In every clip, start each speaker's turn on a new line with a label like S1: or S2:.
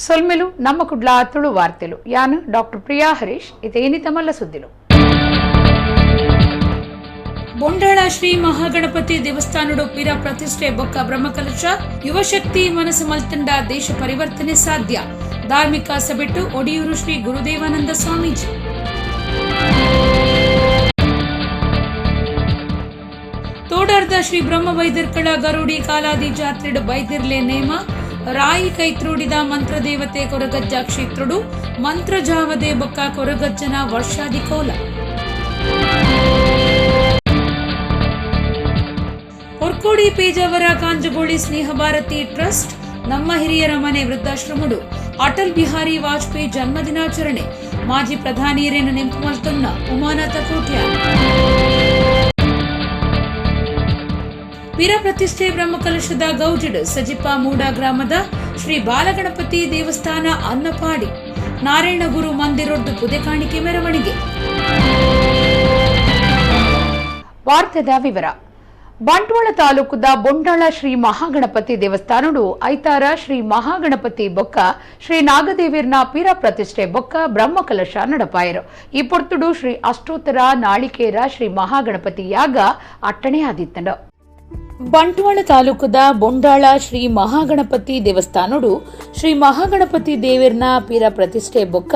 S1: ಸೊಲ್ಮೆಲು ನಮ್ಮ ಕುಡ್ಲ ತುಳು ವಾರ್ತೆಲು ಯಾನು ಡಾಕ್ಟರ್ ಪ್ರಿಯಾ ಹರೀಶ್ ಇದೇನಿ ತಮಲ್ಲ ಸುದ್ದಿಲು.
S2: ಬೊಂಡಾಳ ಶ್ರೀ ಮಹಾಗಣಪತಿ ದೇವಸ್ಥಾನಡು ಪಿರ ಪ್ರತಿಷ್ಠೆ ಬೊಕ್ಕ ಬ್ರಹ್ಮಕಲಶ ಯುವಶಕ್ತಿ ಮನಸ್ಸು ಮಲ್ತಂಡ ದೇಶ ಪರಿವರ್ತನೆ ಸಾಧ್ಯ. ಧಾರ್ಮಿಕ ಸಭೆಟ್ಟು ಒಡಿಯೂರು ಶ್ರೀ ಗುರುದೇವಾನಂದ ಸ್ವಾಮೀಜಿ. ತೋಡಾರ್ದ ಶ್ರೀ ಬ್ರಹ್ಮ ವೈದ್ಯರ್ಕಳ ಗರುಡಿ ಕಾಲಾದಿ ಜಾತ್ರೆಡು ಬೈದಿರ್ಲೆ ನೇಮ ರಾಯಿ ಕೈತ್ರೋಡಿದ ಮಂತ್ರ ದೇವತೆ ಕೊರಗಜ್ಜ ಕ್ಷೇತ್ರಡು ಮಂತ್ರ ಜಾವದೆ ಬೊಕ್ಕ ಕೊರಗಜ್ಜನ ವರ್ಷಾದಿ ಕೋಲ. ಹೊರ್ಕೋಡಿ ಪೇಜಾವರ ಕಾಂಜಗೋಳಿ ಸ್ನೇಹ ಭಾರತಿ ಟ್ರಸ್ಟ್ ನಮ್ಮ ಹಿರಿಯರ ಮನೆ ವೃದ್ಧಾಶ್ರಮಡು ಅಟಲ್ ಬಿಹಾರಿ ವಾಜಪೇಯಿ ಜನ್ಮದಿನಾಚರಣೆ. ಮಾಜಿ ಪ್ರಧಾನಿಯರೇನು ನೆಂಪು ಮಲ್ತೊನ್ನ ಉಮಾನಾಥ ಕೋಟ್ಯಾನ್. ಪಿರ ಪ್ರತಿಷ್ಠೆ ಬ್ರಹ್ಮಕಲಶದ ಗೌಜಿಡ್ ಸಜಿಪ ಮೂಡ ಗ್ರಾಮದ ಶ್ರೀ ಬಾಲಗಣಪತಿ ದೇವಸ್ಥಾನ ಅನ್ನಪಾಡಿ ನಾರಾಯಣಗುರು ಮಂದಿರೊಡ್ಡು ಪುದೆ ಕಾಣಿಕೆ ಮೆರವಣಿಗೆ.
S1: ವಾರ್ತೆದ ವಿವರ. ಬಂಟ್ವಾಳ ತಾಲೂಕುದ ಬೊಂಡಾಳ ಶ್ರೀ ಮಹಾಗಣಪತಿ ದೇವಸ್ಥಾನಡು ಐತಾರ ಶ್ರೀ ಮಹಾಗಣಪತಿ ಬೊಕ್ಕ ಶ್ರೀ ನಾಗದೇವಿರ್ನ ಪಿರ ಪ್ರತಿಷ್ಠೆ ಬೊಕ್ಕ ಬ್ರಹ್ಮಕಲಶ ನಡಪಾಯರು. ಈ ಪೊರ್ತುಡು ಶ್ರೀ ಅಷ್ಟೋತ್ತರ ನಾಳಿಕೇರ ಶ್ರೀ ಮಹಾಗಣಪತಿ ಯಾಗ ಅಟ್ಟಣೆ ಆದಿತ್ತಂಡು. ಬಂಟ್ವಾಳ ತಾಲೂಕದ ಬೊಂಡಾಳ ಶ್ರೀ ಮಹಾಗಣಪತಿ ದೇವಸ್ಥಾನಡು ಶ್ರೀ ಮಹಾಗಣಪತಿ ದೇವಿರ್ನ ಪಿರ ಪ್ರತಿಷ್ಠೆ ಬೊಕ್ಕ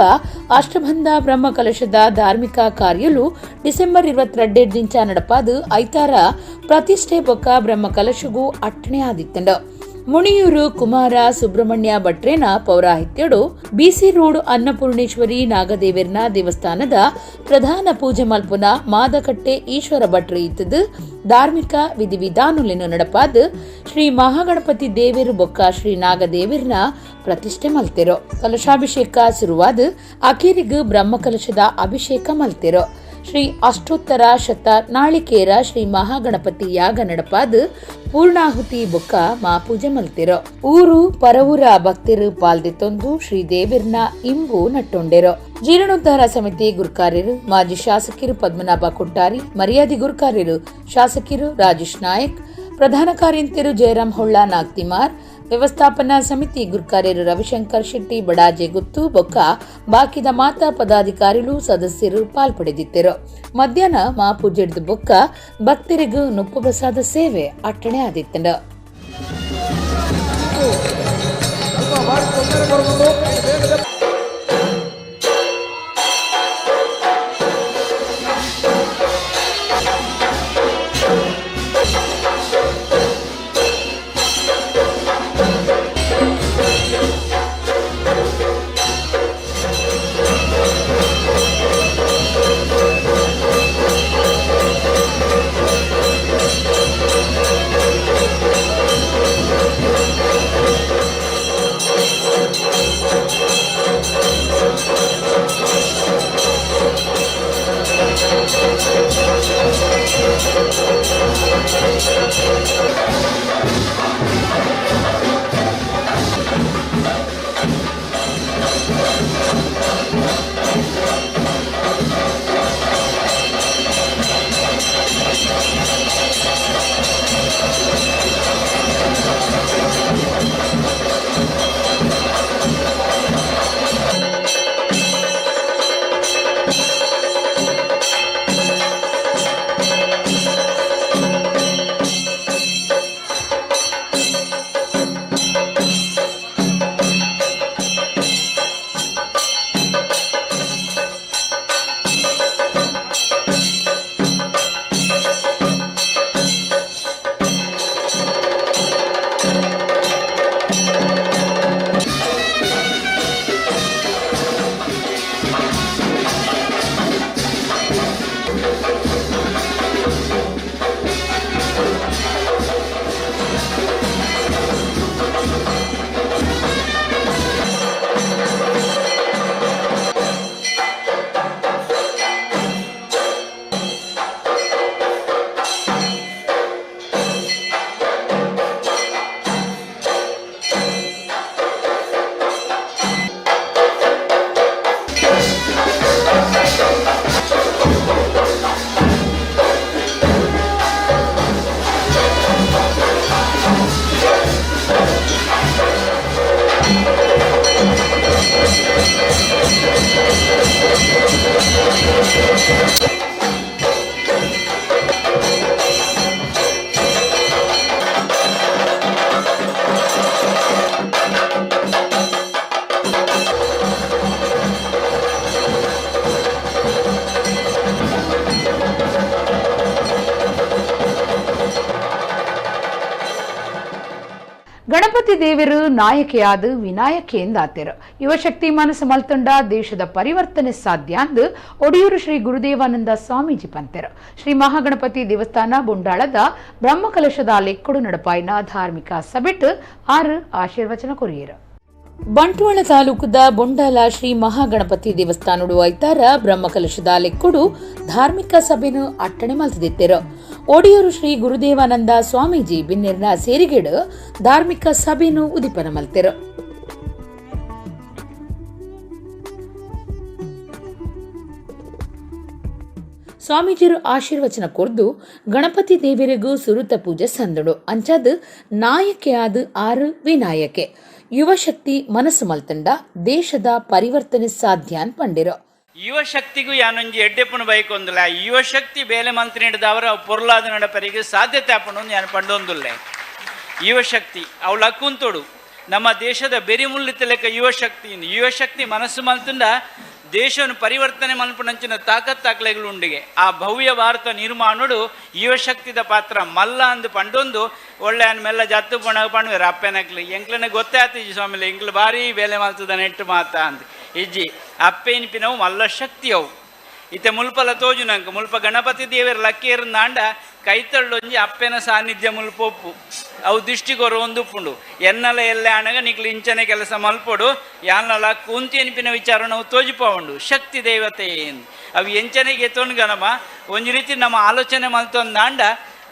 S1: ಅಷ್ಟಬಂಧ ಬ್ರಹ್ಮಕಲಶದ ಧಾರ್ಮಿಕ ಕಾರ್ಯಲು ಡಿಸೆಂಬರ್ 22 ನಡಪಾದು ಐತಾರ ಪ್ರತಿಷ್ಠೆ ಬೊಕ್ಕ ಬ್ರಹ್ಮಕಲಶಗೂ ಅಟ್ಟಣೆ ಆದಿತ್ತಂಡು. ಮುಣಿಯೂರು ಕುಮಾರ ಸುಬ್ರಹ್ಮಣ್ಯ ಭಟ್ರೇನ ಪೌರಾಹಿತ್ಯಡು ಬಿಸಿ ರೋಡ್ ಅನ್ನಪೂರ್ಣೇಶ್ವರಿ ನಾಗದೇವಿರ್ನ ದೇವಸ್ಥಾನದ ಪ್ರಧಾನ ಪೂಜೆ ಮಲ್ಪುನ ಮಾದಕಟ್ಟೆ ಈಶ್ವರ ಭಟ್ರು ಇತ್ತದು ಧಾರ್ಮಿಕ ವಿಧಿವಿಧಾನುಲೆನು ನಡಪಾದ ಶ್ರೀ ಮಹಾಗಣಪತಿ ದೇವಿರು ಬೊಕ್ಕ ಶ್ರೀ ನಾಗದೇವಿರ್ನ ಪ್ರತಿಷ್ಠೆ ಮಲ್ತಿರೋ. ಕಲಶಾಭಿಷೇಕ ಶುರುವಾದ ಅಖೀರಿಗೂ ಬ್ರಹ್ಮಕಲಶದ ಅಭಿಷೇಕ ಮಲ್ತಿರೋ. ಶ್ರೀ ಅಷ್ಟೋತ್ತರ ಶತ ನಾಳಿಕೇರ ಶ್ರೀ ಮಹಾಗಣಪತಿ ಯಾಗ ನಡಪಾದ ಪೂರ್ಣಾಹುತಿ ಬೊಕ್ಕ ಮಾಪೂಜೆ ಮಲ್ತಿರೋ. ಊರು ಪರವೂರ ಭಕ್ತರು ಪಾಲ್ದಿತ್ತೊಂದು ಶ್ರೀ ದೇವಿರ್ನ ಇಂಬು ನಟ್ಟೊಂಡೆರೋ. ಜೀರ್ಣೋದ್ಧಾರ ಸಮಿತಿ ಗುರುಕಾರ್ಯರು ಮಾಜಿ ಶಾಸಕರು ಪದ್ಮನಾಭ ಕೊಟ್ಟಾರಿ, ಮರ್ಯಾದಿ ಗುರುಕಾರ್ಯರು ಶಾಸಕರು ರಾಜೇಶ್ ನಾಯಕ್, ಪ್ರಧಾನ ಕಾರ್ಯಂತರು ಜಯರಾಮ್ ಹೊಳ್ಳ ನಾಗ್ತಿಮಾರ್, ವ್ಯವಸ್ಥಾಪನಾ ಸಮಿತಿ ಗುರುಕಾರ್ಯರು ರವಿಶಂಕರ್ ಶೆಟ್ಟಿ ಬಡಾಜೆ ಗುತ್ತು ಬೊಕ್ಕ ಬಾಕಿದ ಮಾತಾ ಪದಾಧಿಕಾರಿಗಳು ಸದಸ್ಯರು ಪಾಲ್ಪಡೆದಿದ್ದರು. ಮಧ್ಯಾಹ್ನ ಮಾಪೂಜೆಡ್ದು ಬೊಕ್ಕ ಭಕ್ತರಿಗೂ ನುಪ್ಪು ಪ್ರಸಾದ ಸೇವೆ ಅಟ್ಟಣೆ ಆದಿತ್ತಂಡು. ಗಣಪತಿ ದೇವರು ನಾಯಕಿಯಾದ ವಿನಾಯಕಿ ಎಂದಾತಿರು. ಯುವಶಕ್ತಿ ಮನಸ್ಸು ಮಲ್ತುಂಡ ದೇಶದ ಪರಿವರ್ತನೆ ಸಾಧ್ಯ ಅಂದು ಒಡಿಯೂರು ಶ್ರೀ ಗುರುದೇವಾನಂದ ಸ್ವಾಮೀಜಿ ಪಂತೆರು. ಶ್ರೀ ಮಹಾಗಣಪತಿ ದೇವಸ್ಥಾನ ಬುಂಡಾಳದ ಬ್ರಹ್ಮಕಲಶದ ಲೆಕ್ಕಡು ನಡಪಾಯಿನ ಧಾರ್ಮಿಕ ಸಭೆಟ್ ಆರು ಆಶೀರ್ವಚನ ಕೊರಿಯರು. ಬಂಟ್ವಾಳ ತಾಲೂಕದ ಬೊಂಡಾಲ ಶ್ರೀ ಮಹಾಗಣಪತಿ ದೇವಸ್ಥಾನಡು ಐತಾರ ಬ್ರಹ್ಮಕಲಶದ ಲೆಕ್ಕಡು ಧಾರ್ಮಿಕ ಸಭೆನು ಅಟ್ಟಣೆ ಮಲ್ತಿದ್ದರು. ಒಡಿಯೂರು ಶ್ರೀ ಗುರುದೇವಾನಂದ ಸ್ವಾಮೀಜಿ ಬಿನ್ನಿರ್ನ ಸೇರಿಗೆಡು ಧಾರ್ಮಿಕ ಸಭೆನು ಉದಿಪನ ಮಲ್ತೆರು. ಸ್ವಾಮೀಜಿರು ಆಶೀರ್ವಚನ ಕೊರ್ದು ಗಣಪತಿ ದೇವರಿಗೂ ಸುರುತ ಪೂಜೆ ಸಂದಡು ಅಂಚಾದ ನಾಯಕಿಯಾದ ಆರು ವಿನಾಯಕೆ ಯುವಶಕ್ತಿ ಮನಸ್ಸು ಮಲ್ತಂಡ ದೇಶದ ಪರಿವರ್ತನೆ ಸಾಧ್ಯ ಅಂತ ಪಂಡಿರು.
S3: ಯುವಶಕ್ತಿಗೂ ಯಾನೊಂಜಿ ಎಡ್ಡೆಪ್ಪನ ಬೈಕೊಂದಿಲ್ಲ. ಯುವಶಕ್ತಿ ಬೇಲೆ ಮಂತ್ರಿ ಹಿಡಿದವರ ಪೊರ್ಲಾದ ನಡಪರಿಗೆ ಸಾಧ್ಯತೆ ಆಪಣು ನಾನು ಪಂಡೊಂದುಲ್ಲೆ. ಯುವಶಕ್ತಿ ಅವಳ ಕುಂತೋಡು ನಮ್ಮ ದೇಶದ ಬೆರಿಮುಲ್ಲಿತ ಲೆಕ್ಕ ಯುವಶಕ್ತಿ ಮನಸ್ಸು ಮಲ್ತಂಡ ದೇಶವನ್ನು ಪರಿವರ್ತನೆ ಮಲ್ಪನಂಚಿನ ತಾಕತ್ತಾಕ್ಲೆಗಳು ಉಂಡಿಗೆ ಆ ಭವ್ಯ ಭಾರತ ನಿರ್ಮಾಣಡು ಯುವಶಕ್ತಿದ ಪಾತ್ರ ಮಲ್ಲ ಅಂದು ಪಂಡೊಂದು ಒಳ್ಳೆ ಮೆಲ್ಲ ಜತ್ತು ಪಣವೇರು ಅಪ್ಪೆನಕ್ಲಿ ಎಂಕ್ಲನೆ ಗೊತ್ತೇ ಆತಿಜಿ ಸ್ವಾಮಿಲಿ ಎಂಕ್ಲು ಭಾರಿ ಬೇಲೆ ಮಲ್ತದ ನೆಟ್ಟು ಮಾತ ಅಂತ ಇಜ್ಜಿ ಅಪ್ಪೆನಿಪಿನವು ಮಲ್ಲ ಶಕ್ತಿಯವು ಇತ್ತೆ ಮುಲ್ಪಲ ತೋಜುನಂಕ ಮುಲ್ಪ ಗಣಪತಿ ದೇವರ ಲಕ್ಕಿಯರ್ ನಾಂಡ ಕೈತಳ್ಳೊಂಜಿ ಅಪ್ಪೆನ ಸಾನ್ನಿಧ್ಯ ಮುಲ್ಪೊಪ್ಪು ಅವು ದೃಷ್ಟಿಗೊರ ಒಂದುಪ್ಪುಂಡು ಎನ್ನಲ ಎಲ್ಲೆ ಅಣಗ ನಿಕ್ಲು ಇಂಚನೆ ಕೆಲಸ ಮಲ್ಪೊಡು ಯಾನಲ ಕುಂತಿ ಎನಿಪಿನ ವಿಚಾರ ನಾವು ತೋಜಿಪೋಂಡು ಶಕ್ತಿ ದೇವತೆ ಅವು ಎಂಚನೆಗೆ ತೊಂಡು ಗಣಮ ಒಂದು ರೀತಿ ನಮ್ಮ ಆಲೋಚನೆ ಮಲ್ತೊಂದಾಂಡ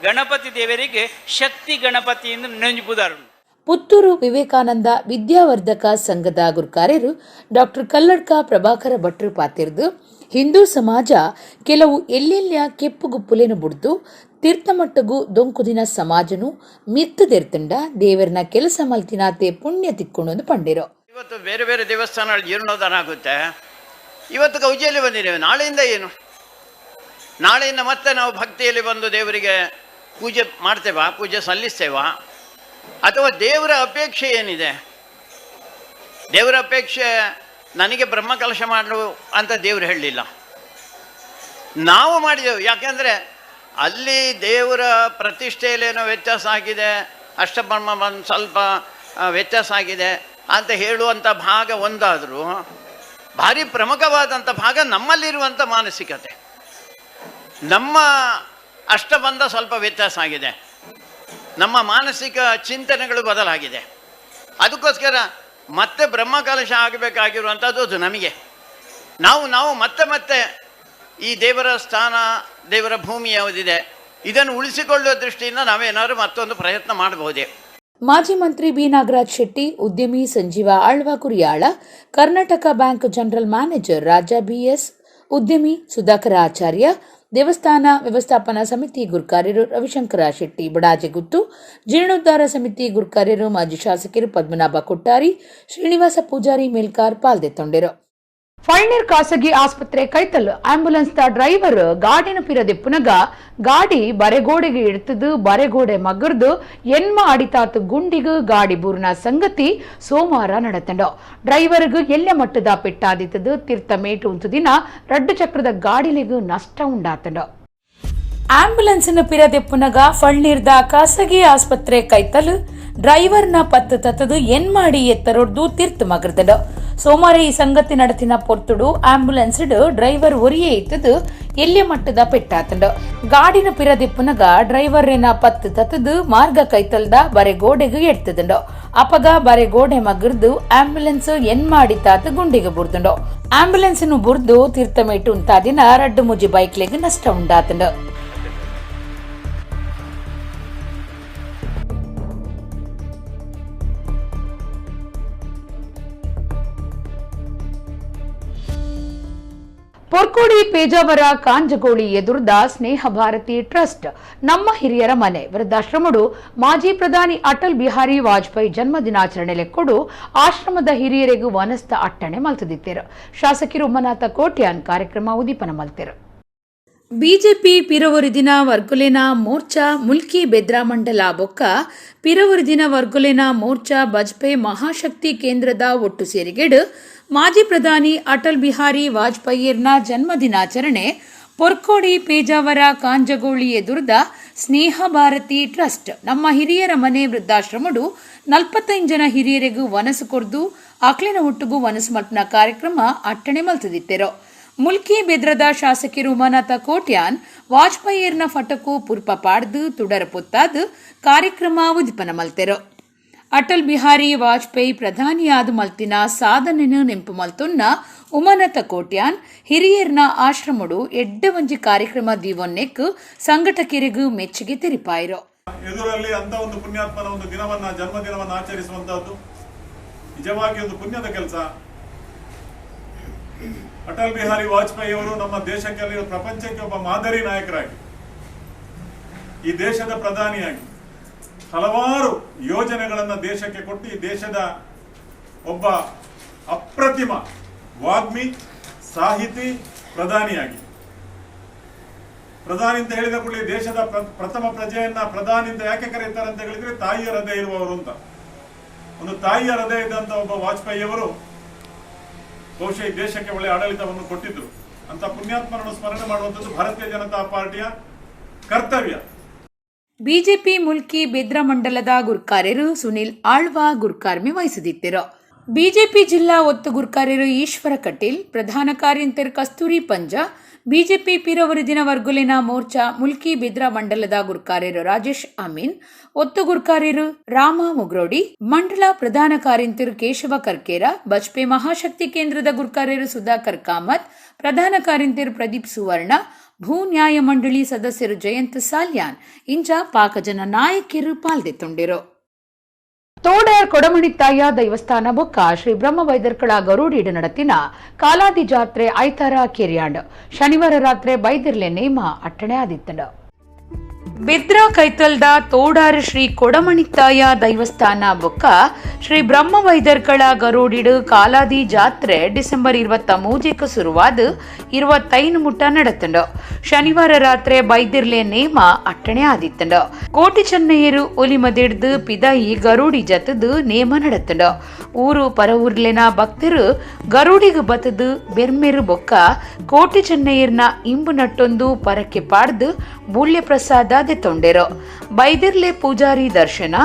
S3: ಗಣಪತಿ ದೇವರಿಗೆ ಶಕ್ತಿ ಗಣಪತಿ ಎಂದು ನೆಂಜುಪುದಾರು.
S1: ಪುತ್ತೂರು ವಿವೇಕಾನಂದ ವಿದ್ಯಾವರ್ಧಕ ಸಂಘದ ಗುರುಕಾರ್ಯರು ಡಾಕ್ಟರ್ ಕಲ್ಲಡ್ಕ ಪ್ರಭಾಕರ ಭಟ್ರು ಪಾತಿರ್ದು ಹಿಂದೂ ಸಮಾಜ ಕೆಲವು ಎಲ್ಲೆಲ್ಯ ಕೆಪ್ಪುಗುಪ್ಪುಲೇನು ಬುಡ್ದು ತೀರ್ಥಮಟ್ಟಗೂ ದೊಂಕುದಿನ ಸಮಾಜನು ಮಿತ್ತದೆರ್ತಂಡ ದೇವರನ ಕೆಲಸ ಮಲ್ತಿನಾತೆ ಪುಣ್ಯ ತಿಕ್ಕೊಂಡು ಪಂಡಿರೋ.
S4: ಇವತ್ತು ಬೇರೆ ಬೇರೆ ದೇವಸ್ಥಾನಗಳು ಜೀರ್ಣೋದ್ಧಾರ ಆಗುತ್ತೆ. ಇವತ್ತು ಗೌಜಿಯಲ್ಲಿ ಬಂದಿದ್ದೇವೆ, ನಾಳೆಯಿಂದ ಏನು? ನಾಳೆಯಿಂದ ಮತ್ತೆ ನಾವು ಭಕ್ತಿಯಲ್ಲಿ ಬಂದು ದೇವರಿಗೆ ಪೂಜೆ ಮಾಡ್ತೇವಾ, ಪೂಜೆ ಸಲ್ಲಿಸ್ತೇವಾ? ಅಥವಾ ದೇವರ ಅಪೇಕ್ಷೆ ಏನಿದೆ? ದೇವರ ಅಪೇಕ್ಷೆ ನನಗೆ ಬ್ರಹ್ಮಕಲಶ ಮಾಡು ಅಂತ ದೇವರು ಹೇಳಲಿಲ್ಲ, ನಾವು ಮಾಡಿದೆವು. ಯಾಕೆಂದರೆ ಅಲ್ಲಿ ದೇವರ ಪ್ರತಿಷ್ಠೆಯಲ್ಲೇನೋ ವ್ಯತ್ಯಾಸ ಆಗಿದೆ, ಅಷ್ಟಬ್ರಹ್ಮ ಒಂದು ಸ್ವಲ್ಪ ವ್ಯತ್ಯಾಸ ಆಗಿದೆ ಅಂತ ಹೇಳುವಂಥ ಭಾಗ ಒಂದಾದರೂ ಭಾರಿ ಪ್ರಮುಖವಾದಂಥ ಭಾಗ ನಮ್ಮಲ್ಲಿರುವಂಥ ಮಾನಸಿಕತೆ. ನಮ್ಮ ಅಷ್ಟಬಂಧ ಸ್ವಲ್ಪ ವ್ಯತ್ಯಾಸ ಆಗಿದೆ, ನಮ್ಮ ಮಾನಸಿಕ ಚಿಂತನೆಗಳು ಬದಲಾಗಿದೆ. ಅದಕ್ಕೋಸ್ಕರ ಮತ್ತೆ ಬ್ರಹ್ಮಕಲಶ ಆಗಬೇಕಾಗಿರುವಂಥದ್ದು ಅದು ನಮಗೆ. ನಾವು ಮತ್ತೆ ಈ ದೇವರ ಸ್ಥಾನ, ದೇವರ ಭೂಮಿ ಯಾವುದಿದೆ ಇದನ್ನು ಉಳಿಸಿಕೊಳ್ಳುವ ದೃಷ್ಟಿಯಿಂದ ನಾವೇನಾದ್ರು ಮತ್ತೊಂದು ಪ್ರಯತ್ನ ಮಾಡಬಹುದೇ.
S1: ಮಾಜಿ ಮಂತ್ರಿ ಬಿ ನಾಗರಾಜ್ ಶೆಟ್ಟಿ, ಉದ್ಯಮಿ Sanjeeva Alva Kuriyala, Karnataka bank general manager Raja BS, ಉದ್ಯಮಿ ಸುಧಾಕರ ಆಚಾರ್ಯ, ದೇವಸ್ಥಾನ ವ್ಯವಸ್ಥಾಪನಾ ಸಮಿತಿ ಗುರುಕಾರ್ಯರು ರವಿಶಂಕರ ಶೆಟ್ಟಿ ಬಡಾಜೆಗುತ್ತು, ಜೀರ್ಣೋದ್ಧಾರ ಸಮಿತಿ ಗುರುಕಾರ್ಯರು ಮಾಜಿ ಶಾಸಕರು ಪದ್ಮನಾಭ ಕೊಟ್ಟಾರಿ, ಶ್ರೀನಿವಾಸ ಪೂಜಾರಿ ಮೇಲ್ಕಾರ್ ಪಾಲ್ದೆತ್ತೊಂಡೆರು. ಫೈನರ್ ಖಾಸಗಿ ಆಸ್ಪತ್ರೆ ಕೈತಲ್ ಆಂಬ್ಯುಲೆನ್ಸ್ ಡ್ರೈವರ್ ಗಾಡಿನ ಪಿರದೆಪ್ಪುನಗ ಗಾಡಿ ಬರೆಗೋಡೆಗೆ ಇಡ್ತದು, ಬರೆಗೋಡೆ ಮಗರ್ದು ಎನ್ಮ ಅಡಿತಾತು ಗುಂಡಿಗು ಗಾಡಿ ಬೂರ್ನ ಸಂಗತಿ ಸೋಮವಾರ ನಡೆತಂಡ. ಡ್ರೈವರ್ಗು ಎಲ್ಲೆ ಮಟ್ಟದ ಪೆಟ್ಟಾದಿತ್ತದು, ತೀರ್ಥ ಮೇಟು ಉಂತು ದಿನ ರಡ್ಡು ಚಕ್ರದ ಗಾಡಿಲೆಗೂ ನಷ್ಟ ಉಂಡಾತಂಡ. ಆಂಬ್ಯುಲೆನ್ಸ್ನ ಪಿರದೆಪ್ಪುನಗ ಫಳ್ನೀರ್ದ ಖಾಸಗಿ ಆಸ್ಪತ್ರೆ ಕೈತಲ್ ಡ್ರೈವರ್ನ ಪತ್ತು ತತ್ತದು ಎನ್ ಮಾಡಿ ಎತ್ತರೊಡ್ದು ತೀರ್ಥ ಮಗರ್ದಡ. ಸೋಮವಾರ ಈ ಸಂಗತಿ ನಡೆತಿನ ಪೊರ್ತುಡು ಆಂಬ್ಯುಲೆನ್ಸ್ ಡ್ರೈವರ್ ಒರಿಯೇ ಇತ್ತದು ಎಲ್ಲೆ ಮಟ್ಟದ ಪೆಟ್ಟಾತಂಡ. ಗಾಡಿನ ಪಿರದೆಪ್ಪುನಗ ಡ್ರೈವರ್ನ ಪತ್ತು ತತ್ತದು ಮಾರ್ಗ ಕೈತಲ್ದ ಬರೆಗೋಡೆಗೆ ಎಡ್ತದಂಡ. ಅಪಗ ಬರೆಗೋಡೆ ಮಗರ್ದು ಆಂಬ್ಯುಲೆನ್ಸ್ ಎನ್ ಮಾಡಿ ತಾತ ಗುಂಡಿಗೆ ಬುರ್ದಂಡ. ಆಂಬ್ಯುಲೆನ್ಸ್ ಬುರ್ದು ತೀರ್ಥಮೇಟು ಉಂತಾದಿನ ರಡ್ಡು ಮುಜಿ ಬೈಕ್ಲೆಗೆ ನಷ್ಟ ಉಂಡಾತಂಡ. ಪೊರ್ಕೋಡಿ ಪೇಜಾವರ ಕಾಂಜಗೋಳಿ ಎದುರ್ದ ಸ್ನೇಹ ಭಾರತಿ ಟ್ರಸ್ಟ್ ನಮ್ಮ ಹಿರಿಯರ ಮನೆ ವೃದ್ಧಾಶ್ರಮಡು ಮಾಜಿ ಪ್ರಧಾನಿ ಅಟಲ್ ಬಿಹಾರಿ ವಾಜಪೇಯಿ ಜನ್ಮದಿನಾಚರಣೆ ಲೆಕ್ಕೊಡು ಆಶ್ರಮದ ಹಿರಿಯರಿಗೂ ವನಸ್ಥ ಅಟ್ಟಣೆ ಮಲ್ತದಿತ್ತೇರು. ಶಾಸಕರು ಉಮ್ಮನಾಥ ಕೋಟ್ಯಾನ್ ಕಾರ್ಯಕ್ರಮ ಉದೀಪನ ಮಲ್ತೇರು.
S2: ಬಿಜೆಪಿ ಪಿರವರಿದಿನ ವರ್ಗುಲೆನ ಮೋರ್ಚಾ ಮುಲ್ಕಿ ಬೆದ್ರಾ ಮಂಡಲ ಬೊಕ್ಕ ಪಿರವರಿದಿನ ವರ್ಗುಲೆನ ಮೋರ್ಚಾ ಬಜ್ಪೆ ಮಹಾಶಕ್ತಿ ಕೇಂದ್ರದ ಒಟ್ಟು ಸೇರಿಗೆಡು ಮಾಜಿ ಪ್ರಧಾನಿ ಅಟಲ್ ಬಿಹಾರಿ ವಾಜಪೇಯಿರ್ನ ಜನ್ಮದಿನಾಚರಣೆ ಪೊರ್ಕೋಡಿ ಪೇಜಾವರ ಕಾಂಜಗೋಳಿ ಎದುರ್ದ ಸ್ನೇಹ ಭಾರತಿ ಟ್ರಸ್ಟ್ ನಮ್ಮ ಹಿರಿಯರ ಮನೆ ವೃದ್ಧಾಶ್ರಮಡು 45 ಜನ ಹಿರಿಯರಿಗೂ ವನಸು ಕೊರ್ದು ಆಕ್ಲಿನ ಒಟ್ಟಿಗೂ ವನಸು ಮಲ್ಪನ ಕಾರ್ಯಕ್ರಮ ಅಟ್ಟಣೆ ಮಲ್ತದಿತ್ತೇರೋ. ಮುಲ್ಕಿ ಬೆದ್ರದ ಶಾಸಕರು ಉಮ್ಮನಾಥ ಕೋಟ್ಯಾನ್ ವಾಜಪೇಯಿರ್ನ ಫಟಕು ಪುರ್ಪ ಪಾಡ್ದು ತುಡರ ಪೊತ್ತಾದು ಕಾರ್ಯಕ್ರಮ ಉದಿಪನ ಮಲ್ತೆರು. ಅಟಲ್ ಬಿಹಾರಿ ವಾಜಪೇಯಿ ಪ್ರಧಾನಿಯಾದ ಮಲ್ತಿನ ಸಾಧನೆನ ನೆಂಪು ಮಲ್ತೊನ್ನ ಉಮ್ಮನಾಥ ಕೋಟ್ಯಾನ್ ಹಿರಿಯರ್ನ ಆಶ್ರಮಡು ಎಡ್ಡ ಒಂಜಿ ಕಾರ್ಯಕ್ರಮ ದೀವೊನ್ನೆಕ್ ಸಂಘಟಕರಿಗೂ ಮೆಚ್ಚುಗೆ ತೆರಿಪಾಯಿರು.
S5: ಎದುರಲ್ಲಿ ಅಂತ ಒಂದು ಪುಣ್ಯಾತ್ಮನ ಒಂದು ದಿನವನ್ನ ಜನ್ಮದಿನವನ್ನು ಆಚರಿಸುವಂತಹದ್ದು ನಿಜವಾಗಿ ಒಂದು ಪುಣ್ಯದ ಕೆಲಸ. ಅಟಲ್ ಬಿಹಾರಿ ವಾಜಪೇಯಿ ಅವರು ನಮ್ಮ ದೇಶಕ್ಕೆ ಪ್ರಪಂಚಕ್ಕೆ ಒಬ್ಬ ಮಾದರಿ ನಾಯಕರಾಗಿ, ಈ ದೇಶದ ಪ್ರಧಾನಿಯಾಗಿ ಹಲವಾರು ಯೋಜನೆಗಳನ್ನು ದೇಶಕ್ಕೆ ಕೊಟ್ಟು ಈ ದೇಶದ ಒಬ್ಬ ಅಪ್ರತಿಮ ವಾಗ್ಮಿ, ಸಾಹಿತಿ, ಪ್ರಧಾನಿಯಾಗಿ, ಪ್ರಧಾನಿ ಅಂತ ಹೇಳಿದ ಕೂಡಲೇ ದೇಶದ ಪ್ರಥಮ ಪ್ರಜೆಯನ್ನ ಪ್ರಧಾನಿ ಅಂತ ಯಾಕೆ ಕರೀತಾರೆ ಅಂತ ಹೇಳಿದ್ರೆ ತಾಯಿಯ ಹೃದಯ ಇರುವವರು ಅಂತ. ಒಂದು ತಾಯಿಯ ಹೃದಯ ಇದ್ದಂತ ಒಬ್ಬ ವಾಜಪೇಯಿ ಅವರು ಬಹುಶಃ ಈ ದೇಶಕ್ಕೆ ಒಳ್ಳೆ ಆಡಳಿತವನ್ನು ಕೊಟ್ಟಿದ್ರು. ಅಂತ ಪುಣ್ಯಾತ್ಮರನ್ನು ಸ್ಮರಣೆ ಮಾಡುವಂಥದ್ದು ಭಾರತೀಯ ಜನತಾ ಪಾರ್ಟಿಯ ಕರ್ತವ್ಯ.
S2: ಬಿಜೆಪಿ ಮುಲ್ಕಿ ಬೆದ್ರಾ ಮಂಡಲದ ಗುರ್ಕಾರ್ಯರು ಸುನಿಲ್ ಆಳ್ವಾ ಗುರ್ಕಾರ್ಮಿ ವಹಿಸದಿತ್ತಿರು. ಬಿಜೆಪಿ ಜಿಲ್ಲಾ ಒತ್ತು ಗುರ್ಕಾರ್ಯರು ಈಶ್ವರ ಕಟೀಲ್, ಪ್ರಧಾನ ಕಾರ್ಯಂತರ ಕಸ್ತೂರಿ ಪಂಜ, ಬಿಜೆಪಿ ಪಿರವರಿದಿನ ವರ್ಗುಲಿನ ಮೋರ್ಚಾ ಮುಲ್ಕಿ ಬೆದ್ರಾ ಮಂಡಲದ ಗುರ್ಕಾರ್ಯರು ರಾಜೇಶ್ ಅಮೀನ್, ಒತ್ತು ಗುರ್ಕಾರ್ಯರು ರಾಮ ಮುಗ್ರೋಡಿ, ಮಂಡಲ ಪ್ರಧಾನ ಕಾರ್ಯಂತರ ಕೇಶವ ಕರ್ಕೇರ, ಬಜ್ಪೆ ಮಹಾಶಕ್ತಿ ಕೇಂದ್ರದ ಗುರ್ಕಾರ್ಯರು ಸುಧಾಕರ್ ಕಾಮತ್, ಪ್ರಧಾನ ಕಾರ್ಯಂತರ ಪ್ರದೀಪ್ ಸುವರ್ಣ, ಭೂ ನ್ಯಾಯ ಮಂಡಳಿ ಸದಸ್ಯರು ಜಯಂತ್ ಸಾಲ್ಯಾನ್ ಇಂಚ ಪಾಕಜನ ನಾಯಕಿಯರು ಪಾಲ್ದೆತ್ತೊಂಡಿರು.
S1: ತೋಡರ್ ಕೊಡಮಣಿತ್ತಾಯ ದೈವಸ್ಥಾನ ಬೊಕ್ಕ ಶ್ರೀ ಬ್ರಹ್ಮವೈದರ್ಕಳ ಗರುಡೀಡು ನಡತಿನ ಕಾಲಾದಿ ಜಾತ್ರೆ ಐತಾರ ಕೆರಿಯಾಂಡ್ ಶನಿವಾರ ರಾತ್ರಿ ಬೈದಿರ್ಲೆ ನೇಮ ಅಟ್ಟಣೆ ಆದಿತ್ತಂಡ.
S2: ಬೆದ್ರಾ ಕೈತಲ್ದ ತೋಡಾರ್ ಶ್ರೀ ಕೊಡಮಣಿತ್ತಾಯ ದೈವಸ್ಥಾನ ಬೊಕ್ಕ ಶ್ರೀ ಬ್ರಹ್ಮವೈದರ್ಕಳ ಗರುಡಿಡು ಕಾಲಾದಿ ಜಾತ್ರೆ ಡಿಸೆಂಬರ್ 23 ಶುರುವಾದ 25 ಮುಟ್ಟ ನಡತಂಡು. ಶನಿವಾರ ರಾತ್ರಿ ಬೈದಿರ್ಲೆ ನೇಮ ಅಟ್ಟಣೆ ಆದಿತ್ತಂಡು. ಕೋಟಿ ಚೆನ್ನಯ್ಯರು ಒಲಿಮದಿಡ್ದು ಪಿದಾಯಿ ಗರುಡಿ ಜತದು ನೇಮ ನಡತಂಡು. ಊರು ಪರವೂರ್ಲೆನ ಭಕ್ತರು ಗರುಡಿಗೆ ಬತದು ಬೆರ್ಮೆರು ಬೊಕ್ಕ ಕೋಟಿ ಚೆನ್ನಯ್ಯರ್ನ ಇಂಬು ನಟ್ಟೊಂದು ಪರಕ್ಕೆ ಪಾಡ್ದು ಬೂಳ್ಯ ಪ್ರಸಾದ ತೊಂಡೆರು. ಬೈದಿರ್ಲೆ ಪೂಜಾರಿ ದರ್ಶನ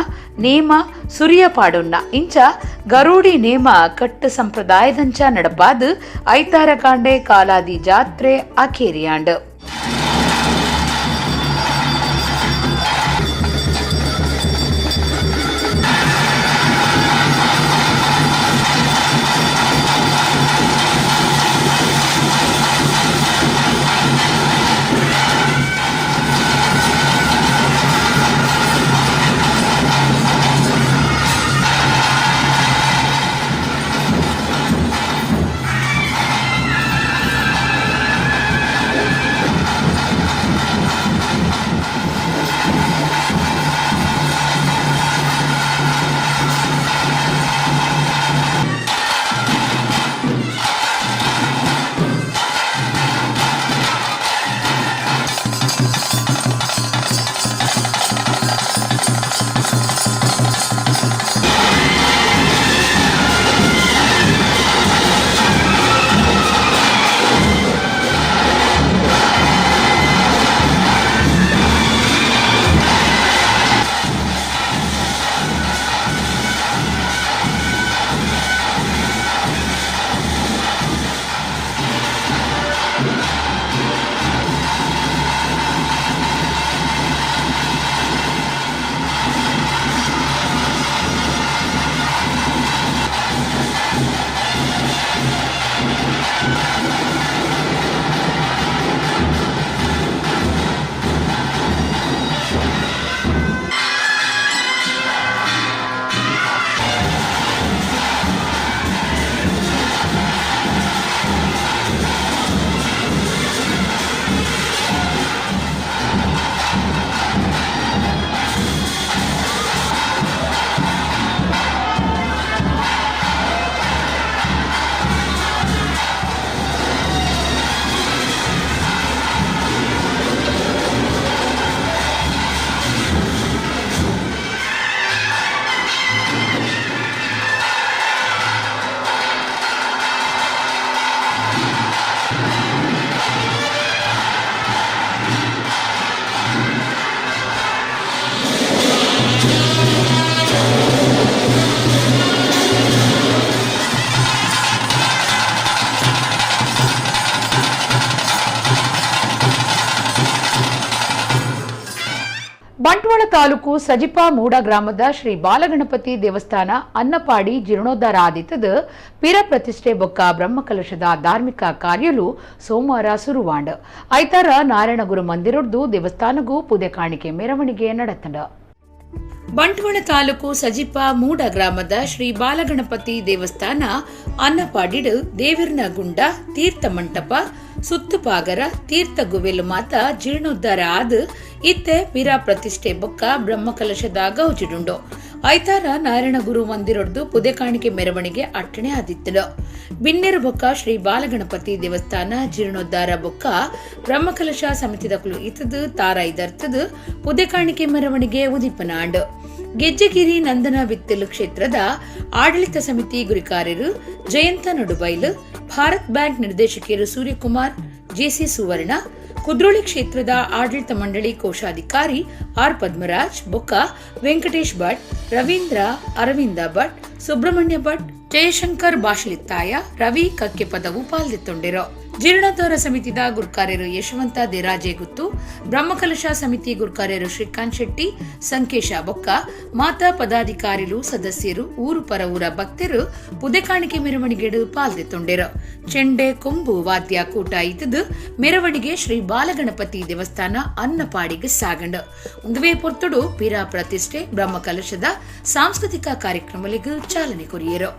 S2: ನೇಮ ಸುರಿಯ ಪಾಡುನ್ನ ಇಂಚ ಗರುಡಿ ನೇಮ ಕಟ್ಟು ಸಂಪ್ರದಾಯದಂಚ ನಡಪಾದ ಐತಾರ ಕಾಂಡೆ ಕಾಲಾದಿ ಜಾತ್ರೆ ಅಕೇರಿಯಾಂಡ್.
S1: ಬಂಟ್ವಾಳ ತಾಲೂಕು ಸಜಿಪ ಮೂಡ ಗ್ರಾಮದ ಶ್ರೀ ಬಾಲಗಣಪತಿ ದೇವಸ್ಥಾನ ಅನ್ನಪಾಡಿ ಜೀರ್ಣೋದ್ಧಾರ ಆದಿತ್ತದ ಪಿರ ಪ್ರತಿಷ್ಠೆ ಬೊಕ್ಕ ಬ್ರಹ್ಮಕಲಶದ ಧಾರ್ಮಿಕ ಕಾರ್ಯಲು ಸೋಮವಾರ ಸುರುವಾಂಡ್ ಐತಾರ ನಾರಾಯಣಗುರು ಮಂದಿರದ್ದು ದೇವಸ್ಥಾನಗೂ ಪೂಜೆ ಕಾಣಿಕೆ ಮೆರವಣಿಗೆ ನಡೆತಂಡ.
S2: ಬಂಟ್ವಾಳ ತಾಲೂಕು ಸಜಿಪ ಮೂಡ ಗ್ರಾಮದ ಶ್ರೀ ಬಾಲಗಣಪತಿ ದೇವಸ್ಥಾನ ಅನ್ನಪಾಡಿಡ್ ದೇವಿರ್ನ ಗುಂಡ ತೀರ್ಥ ಮಂಟಪ ಸುತ್ತುಪಾಗರ ತೀರ್ಥ ಗುವೆಲು ಮಾತ ಜೀರ್ಣೋದ್ಧಾರ ಆದ ಇತ್ತೆ ಪಿರ ಪ್ರತಿಷ್ಠೆ ಬೊಕ್ಕ ಬ್ರಹ್ಮಕಲಶದ ಗೌಜಿಡುಂಡು ಐತಾರ ನಾರಾಯಣಗುರು ಮಂದಿರೊಡ್ದು ಪುದೆ ಕಾಣಿಕೆ ಮೆರವಣಿಗೆ ಅಟ್ಟಣೆ ಆದಿತ್ತಲು ಬಿನ್ನೆರ ಬೊಕ್ಕ ಶ್ರೀ ಬಾಲಗಣಪತಿ ದೇವಸ್ಥಾನ ಜೀರ್ಣೋದ್ಧಾರ ಬೊಕ್ಕ ಬ್ರಹ್ಮಕಲಶ ಸಮಿತಿದಕಲು ಇತ್ತದು ತಾರ ಇದರ್ತದು ಪುದೆ ಕಾಣಿಕೆ ಮೆರವಣಿಗೆ ಉದಿಪನಾಂಡ್ ಗೆಜ್ಜೆಗಿರಿ ನಂದನ ವಿತ್ತಲು ಕ್ಷೇತ್ರದ ಆಡಳಿತ ಸಮಿತಿ ಗುರಿಕಾರ್ಯರು ಜಯಂತ ನಡುಬೈಲು ಭಾರತ್ ಬ್ಯಾಂಕ್ ನಿರ್ದೇಶಕಿಯರು ಸೂರ್ಯಕುಮಾರ್ ಜೆಸಿ ಸುವರ್ಣ ಕುದ್ರೋಳಿ ಕ್ಷೇತ್ರದ ಆಡಳಿತ ಮಂಡಳಿ ಕೋಶಾಧಿಕಾರಿ ಆರ್ ಪದ್ಮರಾಜ್ ಬೊಕ್ಕ ವೆಂಕಟೇಶ್ ಭಟ್ ರವೀಂದ್ರ ಅರವಿಂದ ಭಟ್ ಸುಬ್ರಹ್ಮಣ್ಯ ಭಟ್ ಜಯಶಂಕರ್ ಬಾಶ್ಲಿತ್ತಾಯ ರವಿ ಕಕ್ಕೆ ಪದವು ಪಾಲ್ದೆತ್ತೊಂಡಿರೋ ಜೀರ್ಣೋದ್ಧಾರ ಸಮಿತಿದ ಗುರ್ಕಾರ್ಯರು ಯಶವಂತ ದೇರಾಜೆ ಗುತ್ತು ಬ್ರಹ್ಮಕಲಶ ಸಮಿತಿ ಗುರ್ಕಾರ್ಯರು ಶ್ರೀಕಾಂತ್ ಶೆಟ್ಟಿ ಸಂಕೇಶ ಬೊಕ್ಕ ಮಾತಾ ಪದಾಧಿಕಾರಿಗಳು ಸದಸ್ಯರು ಊರು ಪರ ಊರ ಭಕ್ತರು ಪುದೆ ಕಾಣಿಕೆ ಮೆರವಣಿಗೆಡು ಪಾಲ್ದೆತ್ತೊಂಡಿರೋ ಚೆಂಡೆ ಕೊಂಬು ವಾದ್ಯ ಕೂಟ ಇದ್ದದು ಮೆರವಣಿಗೆ ಶ್ರೀ ಬಾಲಗಣಪತಿ ದೇವಸ್ಥಾನ ಅನ್ನಪಾಡಿಗೆ ಸಾಗಂಡು ಒಂದುವೇ ಪೊರ್ತುಡು ಪಿರಾ ಪ್ರತಿಷ್ಠೆ ಬ್ರಹ್ಮಕಲಶದ ಸಾಂಸ್ಕೃತಿಕ ಕಾರ್ಯಕ್ರಮಗಳಿಗೆ ಚಾಲನೆ ಕೊರಿಯರು.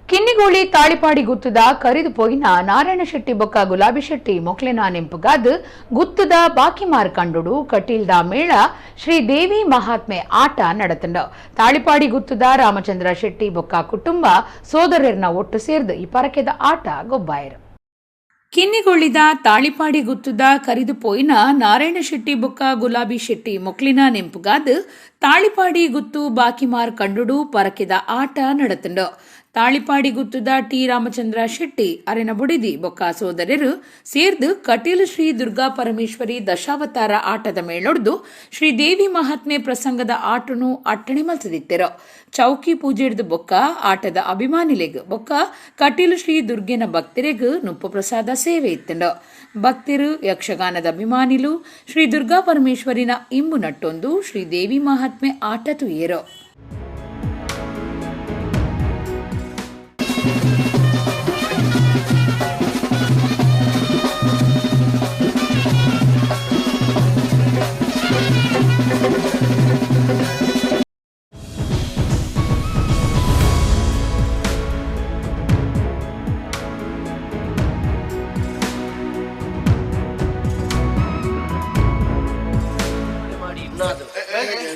S1: ಕಿನ್ನಿಗೋಳಿ ತಾಳಿಪಾಡಿ ಗುತ್ತದ ಕರಿದು ಪೋಯಿನ ನಾರಾಯಣ ಶೆಟ್ಟಿ ಬೊಕ್ಕ ಗುಲಾಬಿ ಶೆಟ್ಟಿ ಮೊಕ್ಲೆನ ನೆಂಪುಗಾದ್ ಗುತ್ತದ ಬಾಕಿ ಮಾರ್ಕಂಡು ಕಟೀಲ್ದ ಮೇಳ ಶ್ರೀ ದೇವಿ ಮಹಾತ್ಮೆ ಆಟ ನಡೆತಂಡ ತಾಳಿಪಾಡಿ ಗುತ್ತದ ರಾಮಚಂದ್ರ ಶೆಟ್ಟಿ ಬೊಕ್ಕ ಕುಟುಂಬ ಸೋದರರನ್ನ ಒಟ್ಟು ಸೇರ್ದು ಈ ಪರಕೆದ ಆಟ ಗೊಬ್ಬಾಯರು.
S2: ಕಿನ್ನಿಗೊಳ್ಳಿದ ತಾಳಿಪಾಡಿ ಗುತ್ತದ ಕರಿದು ಪೋಯಿನ ನಾರಾಯಣ ಶೆಟ್ಟಿ ಬೊಕ್ಕ ಗುಲಾಬಿ ಶೆಟ್ಟಿ ಮೊಕ್ಲಿನ ನೆಂಪುಗಾದ್ ತಾಳಿಪಾಡಿ ಗುತ್ತು ಬಾಕಿಮಾರ್ ಕಂಡುಡು ಪರಕೆದ ಆಟ ನಡೆತಂಡು ತಾಳಿಪಾಡಿ ಗುತ್ತದ ಟಿ ರಾಮಚಂದ್ರ ಶೆಟ್ಟಿ ಅರೆನ ಬುಡಿದಿ ಬೊಕ್ಕ ಸೋದರರು ಸೇರ್ದು ಕಟೀಲು ಶ್ರೀ ದುರ್ಗಾ ಪರಮೇಶ್ವರಿ ದಶಾವತಾರ ಆಟದ ಮೇಳೊಡ್ದು ಶ್ರೀ ದೇವಿ ಮಹಾತ್ಮೆ ಪ್ರಸಂಗದ ಆಟನು ಅಟ್ಟಣೆ ಮಲ್ಸದಿತ್ತೆರು. ಚೌಕಿ ಪೂಜೆ ಹಿಡಿದು ಬೊಕ್ಕ ಆಟದ ಅಭಿಮಾನಿಲೆಗ್ ಬೊಕ್ಕ ಕಟೀಲು ಶ್ರೀ ದುರ್ಗೆನ ಭಕ್ತರಿಗ್ ನುಪ್ಪು ಪ್ರಸಾದ ಸೇವೆ ಇತ್ತಂಡು. ಭಕ್ತರು ಯಕ್ಷಗಾನದ ಅಭಿಮಾನಿಲು ಶ್ರೀ ದುರ್ಗಾ ಪರಮೇಶ್ವರಿನ ಇಂಬು ನಟ್ಟೊಂದು ಶ್ರೀ ದೇವಿ ಮಹಾತ್ಮೆ ಆಟ ತುಯ್ಯರು.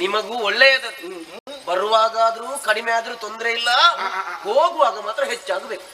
S6: ನಿಮಗೂ ಒಳ್ಳೆಯದದು. ಬರುವಾಗಾದ್ರೂ ಕಡಿಮೆ ಆದ್ರೂ ತೊಂದರೆ ಇಲ್ಲ, ಹೋಗುವಾಗ ಮಾತ್ರ ಹೆಚ್ಚಾಗಬೇಕು.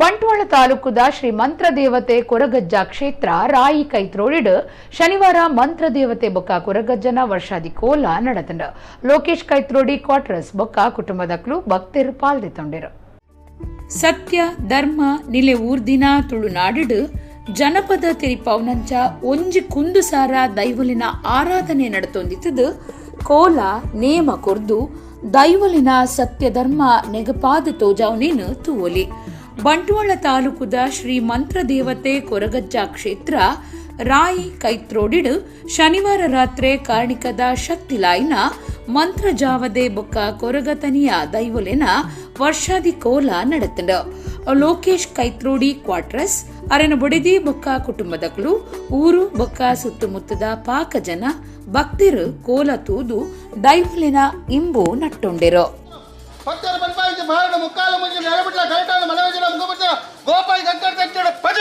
S1: ಬಂಟ್ವಾಳ ತಾಲೂಕುದ ಶ್ರೀ ಮಂತ್ರ ದೇವತೆ ಕೊರಗಜ್ಜ ಕ್ಷೇತ್ರ ರಾಯಿ ಕೈತ್ರೋಳಿಡ್ ಶನಿವಾರ ಮಂತ್ರ ದೇವತೆ ಬೊಕ್ಕ ಕೊರಗಜ್ಜನ ವರ್ಷಾದಿ ಕೋಲ ನಡೆತಂಡ. ಲೋಕೇಶ್ ಕೈತ್ರೋಡಿ ಕ್ವಾರ್ಟರ್ಸ್ ಬೊಕ್ಕ ಕುಟುಂಬದಕ್ಲು ಭಕ್ತರು ಪಾಲ್ದೊಂಡಿರು.
S2: ಸತ್ಯ ಧರ್ಮ ನಿಲೆ ಊರ್ದಿನ ತುಳುನಾಡಿಡ್ ಜನಪದ ತಿರಿಪವನಂಚ ಒಂಜಿ ಕುಂದುಸಾರ ದೈವಲಿನ ಆರಾಧನೆ ನಡತೊಂದಿತ್ತದು ಕೋಲ ನೇಮ ಕೊರ್ದು ದೈವಲಿನ ಸತ್ಯ ಧರ್ಮ ನೆಗಪಾದ ತೋಜಾವನೇನು ತೂವಲಿ. ಬಂಟ್ವಾಳ ತಾಲೂಕುದ ಶ್ರೀ ಮಂತ್ರ ದೇವತೆ ಕೊರಗಜ್ಜ ಕ್ಷೇತ್ರ ರಾಯಿ ಕೈತ್ರೋಡಿಡ್ ಶನಿವಾರ ರಾತ್ರಿ ಕಾರ್ಣಿಕದ ಶಕ್ತಿಲಾಯಿನ ಮಂತ್ರ ಜಾವದೆ ಬೊಕ್ಕ ಕೊರಗತನಿಯ ದೈವಲಿನ ವರ್ಷಾದಿ ಕೋಲ ನಡೆತಂಡ. ಲೋಕೇಶ್ ಕೈತ್ರೋಡಿ ಕ್ವಾರ್ಟರ್ಸ್ ಅರೆನ ಬೊಡೆದಿ ಬೊಕ್ಕ ಕುಟುಂಬದಕ್ಲು ಊರು ಬೊಕ್ಕ ಸುತ್ತಮುತ್ತದ ಪಾಕ ಜನ ಭಕ್ತರು ಕೋಲ ತೂದು ದೈವಲಿನ ಇಂಬು ನಟ್ಟೊಂಡಿರು.
S7: ಭಕ್ತರು ಬಂಪಾಯಿಸಿ ಮಹಾರಣ ಮುಕ್ಕಾಲ ಮುಂಚೆ ನೆಲಬಿಟ್ಲ ಕರೆಟಾದ ಮನವಜನ ಮುಖಬಿಟ್ಟ ಗೋಪಾಯಿ ಗಂಕರ ತೆಕ್ಕಿಡ ಪಜ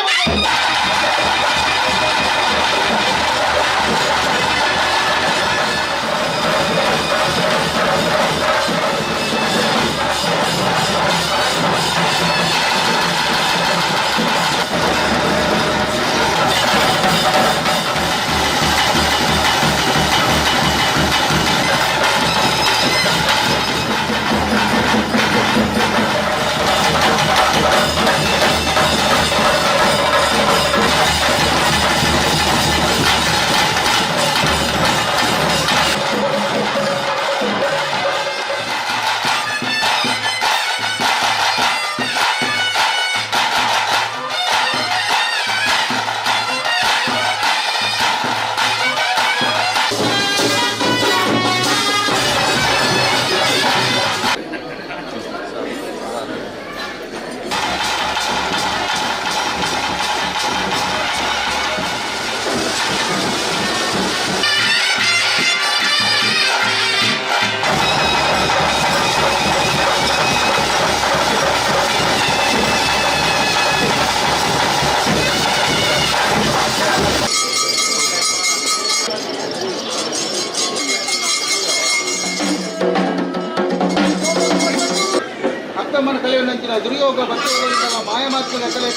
S7: ಅಕ್ಕಮ್ಮನ ಕಲೆಯನ್ನಂಚಿನ ದುರ್ಯೋಗ ಭಕ್ತಿಗಳಿಂದ ಮಾಯಮಾತ್ಮನ ಕಲೆ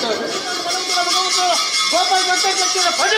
S7: ಗೋಪಾಯಿ ಗಂಕರ ತೆಕ್ಕಿಡ ಪಜ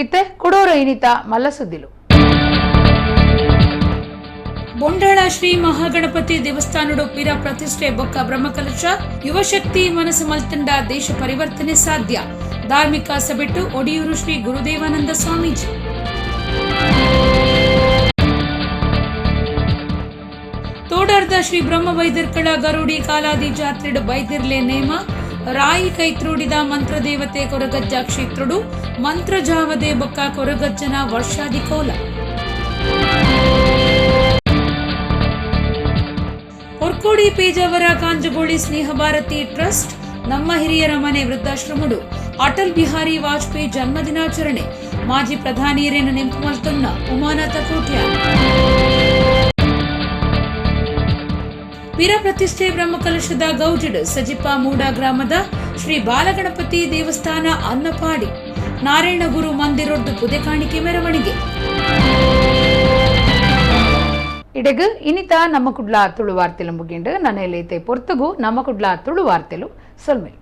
S1: ಇತ್ತೆ ಕುಡೋರ ಇನಿತ ಮಲ್ಲಸುದ್ದಿಲು.
S2: ಬೊಂಡಾಳ ಶ್ರೀ ಮಹಾಗಣಪತಿ ದೇವಸ್ಥಾನಡು ಪಿರ ಪ್ರತಿಷ್ಠೆ ಬೊಕ್ಕ ಬ್ರಹ್ಮಕಲಶ ಯುವಶಕ್ತಿ ಮನಸ್ಸು ಮಲ್ತಂಡ ದೇಶ ಪರಿವರ್ತನೆ ಸಾಧ್ಯ. ಧಾರ್ಮಿಕ ಸಭೆಟ್ಟು ಒಡಿಯೂರು ಶ್ರೀ ಗುರುದೇವಾನಂದ ಸ್ವಾಮೀಜಿ. ತೋಡರ್ದ ಶ್ರೀ ಬ್ರಹ್ಮವೈದ್ಯರ್ಕಳ ಗರುಡಿ ಕಾಲಾದಿ ಜಾತ್ರೆಡು ಬೈದಿರ್ಲೆ ನೇಮ ರಾಯಿ ಕೈತ್ರೋಡಿದ ಮಂತ್ರದೇವತೆ ಕೊರಗಜ್ಜ ಕ್ಷೇತ್ರಡು ಮಂತ್ರಜಾವದೆ ಬೊಕ್ಕ ಕೊರಗಜ್ಜನ ವರ್ಷಾದಿ ಕೋಲ. ಹೊರ್ಕೋಡಿ ಪೇಜಾವರ ಕಾಂಜಗೋಳಿ ಸ್ನೇಹ ಭಾರತಿ ಟ್ರಸ್ಟ್ ನಮ್ಮ ಹಿರಿಯರ ಮನೆ ವೃದ್ಧಾಶ್ರಮಡು ಅಟಲ್ ಬಿಹಾರಿ ವಾಜಪೇಯಿ ಜನ್ಮದಿನಾಚರಣೆ. ಮಾಜಿ ಪ್ರಧಾನಿಯರೇನು ನೆಂಪು ಮಲ್ತೊನ್ನ ಉಮಾನಾಥ ಕೋಟ್ಯ. ಪಿರ ಪ್ರತಿಷ್ಠೆ ಬ್ರಹ್ಮಕಲಶದ ಗೌಜಡ್ ಸಜಿಪ ಮೂಡ ಗ್ರಾಮದ ಶ್ರೀ ಬಾಲಗಣಪತಿ ದೇವಸ್ಥಾನ ಅನ್ನಪಾಡಿ ನಾರಾಯಣಗುರು ಮಂದಿರೊಡ್ಡು ಪುದೆ ಕಾಣಿಕೆ ಮೆರವಣಿಗೆ.
S1: ಇಡೆಗು ಇನಿತ ನಮ್ಮ ಕುಡ್ಲ ತುಳು ವಾರ್ತೆಲು ಮುಗಿಂಡು ನನ್ನ ಎಲೈತೆ ಪೊರ್ತುಗು ನಮ್ಮ ಕುಡ್ಲ ತುಳು ವಾರ್ತೆಲು ಸೊಲ್ಮೆಲ್.